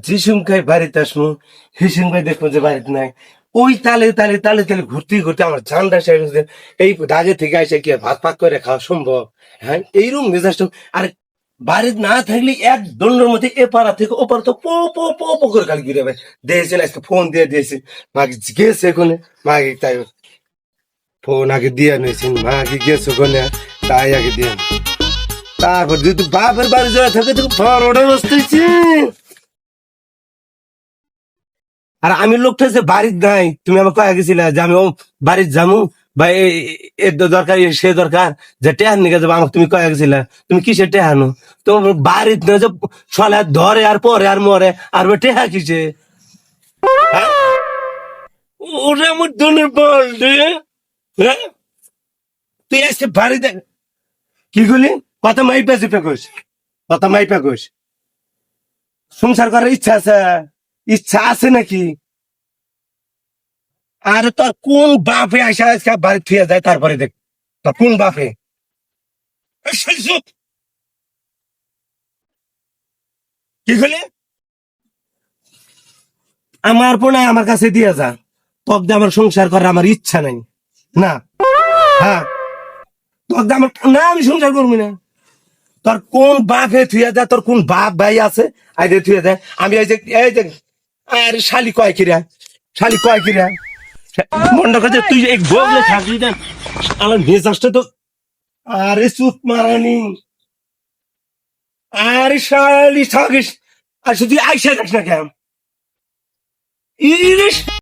যে সংখ্যায় বাড়িতে আসবো সেই সংখ্যায় দেখবো যে বাড়িতে নাই। ওই তালে তালে তালে তালে ঘুরতে ঘুরতে আমার জানটা শেষ হয়েছে। এই দাগে থেকে আসে কি আর ভাত পাক করে খাওয়া সম্ভব? হ্যাঁ, এইরকম মেজাজটা। আর বাড়িতে না থাকলে এক দণ্ডের মধ্যে এ পাড়া থেকে ও পাড়া তো পো পো পো পো করে খালি ঘুরে ভাই দিয়েছেন। আজকে ফোন দিয়ে দিয়েছি মাকে, গেছে ওখানে মাকে, তাই ফোন আগে দিয়ে নিয়েছেন, মাকে গেছে ওখানে, তাই আগে দিয়ে তারপর যদি বাপের বাড়ি যাওয়া থাকে তো বড়টা বসতেছি। আর আমি লোকটা যে বাড়ির নাই, তুমি আমাকে কয়ে গেছিলে যে আমি ও বাড়ির যাবো বা এর দরকার সে দরকার যে টেহান নিয়ে যাবো, আমাকে তুমি কয়ে গেছিলে তুমি কিসে টেহানো? তো বাড়ির না যে সলে ধরে আর পরে আর মরে আর টেহা কিসে? হ্যাঁ? ওরে আমার ধনের বল রে। হ্যাঁ, তুই আজকে বাড়িতে কি করলি? কথা মাইপা চিপে কইস, কথা মাইপা কইস। সংসার করার ইচ্ছা আছে? ইচ্ছা আছে নাকি? আরে তোর কোন বাপে আসা আজকে বাড়ি থুয়ে যায় তারপরে দেখ তোর কোন বাপে? এই শালি চুপ! কি করলি? আমার পোনায় আমার কাছে দিয়ে যা, তোর দিয়ে আমার সংসার করার আমার ইচ্ছা নাই। না, হ্যাঁ, তোর দিয়ে আমার না, আমি সংসার করবি না। তোর কোন বাপে থুয়ে যায়, তোর কোন বাপ ভাই আছে আইডে থুয়ে যায়? আমি এই যে আরে শালি কয় কিরা, শালি কয় কিরা, মনটা কাছে তুই এক বগলে থাকলি না। আমার মেজাজটা তো, আরে চুপ মারানি, আরে শালি থাকিস। আর শুধু আইসা যাস না কেন? ইরিশ